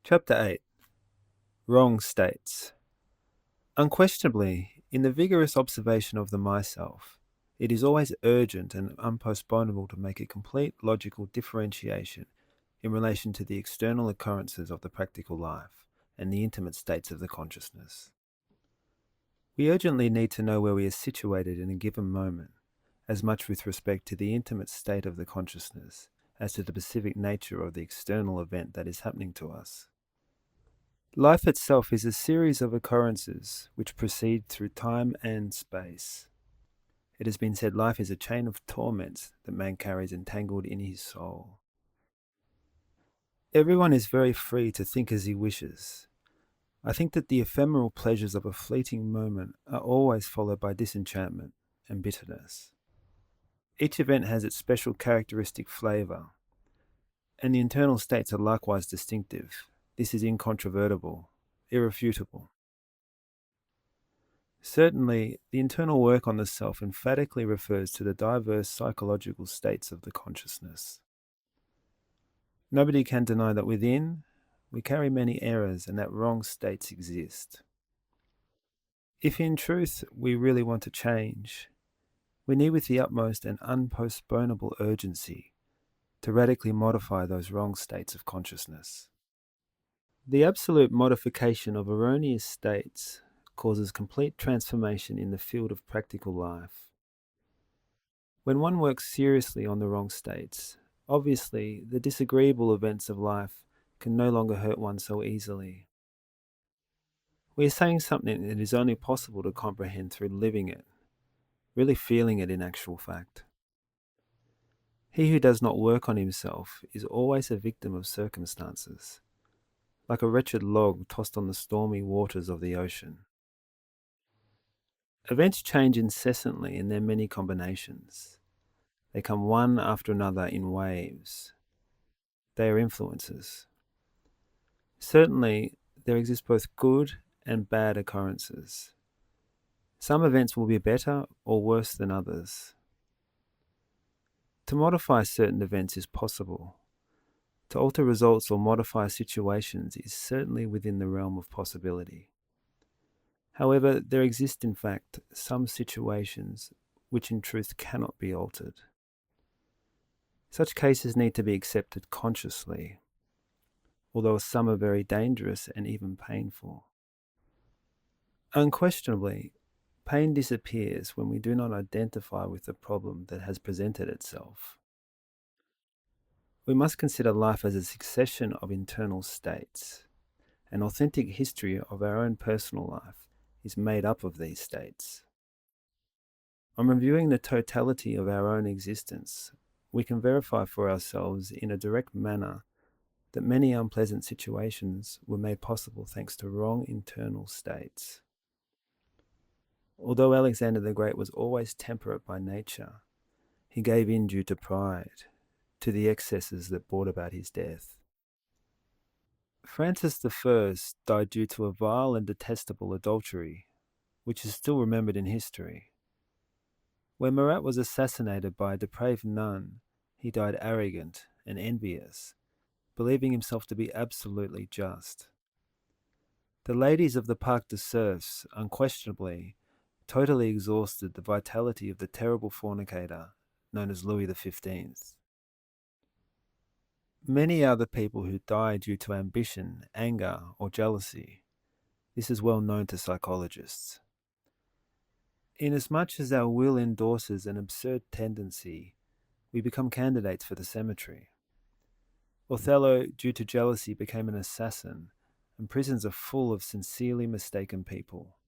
Chapter 8. Wrong States. Unquestionably, in the vigorous observation of the myself, it is always urgent and unpostponable to make a complete logical differentiation in relation to the external occurrences of the practical life and the intimate states of the consciousness. We urgently need to know where we are situated in a given moment, as much with respect to the intimate state of the consciousness as to the specific nature of the external event that is happening to us. Life itself is a series of occurrences which proceed through time and space. It has been said life is a chain of torments that man carries entangled in his soul. Everyone is very free to think as he wishes. I think that the ephemeral pleasures of a fleeting moment are always followed by disenchantment and bitterness. Each event has its special characteristic flavour, and the internal states are likewise distinctive. This is incontrovertible, irrefutable. Certainly, the internal work on the self emphatically refers to the diverse psychological states of the consciousness. Nobody can deny that within, we carry many errors and that wrong states exist. If in truth we really want to change, we need with the utmost and unpostponable urgency to radically modify those wrong states of consciousness. The absolute modification of erroneous states causes complete transformation in the field of practical life. When one works seriously on the wrong states, obviously the disagreeable events of life can no longer hurt one so easily. We are saying something that is only possible to comprehend through living it, really feeling it in actual fact. He who does not work on himself is always a victim of circumstances, like a wretched log tossed on the stormy waters of the ocean. Events change incessantly in their many combinations. They come one after another in waves. They are influences. Certainly, there exist both good and bad occurrences. Some events will be better or worse than others. To modify certain events is possible. To alter results or modify situations is certainly within the realm of possibility. However, there exist in fact some situations which in truth cannot be altered. Such cases need to be accepted consciously, although some are very dangerous and even painful. Unquestionably, pain disappears when we do not identify with the problem that has presented itself. We must consider life as a succession of internal states. An authentic history of our own personal life is made up of these states. On reviewing the totality of our own existence, we can verify for ourselves in a direct manner that many unpleasant situations were made possible thanks to wrong internal states. Although Alexander the Great was always temperate by nature, he gave in due to pride, to the excesses that brought about his death. Francis I died due to a vile and detestable adultery, which is still remembered in history. When Marat was assassinated by a depraved nun, he died arrogant and envious, believing himself to be absolutely just. The ladies of the Parc des Cerfs, unquestionably, totally exhausted the vitality of the terrible fornicator known as Louis XV. Many are the people who die due to ambition, anger, or jealousy. This is well known to psychologists. Inasmuch as our will endorses an absurd tendency, we become candidates for the cemetery. Othello, due to jealousy, became an assassin, and prisons are full of sincerely mistaken people.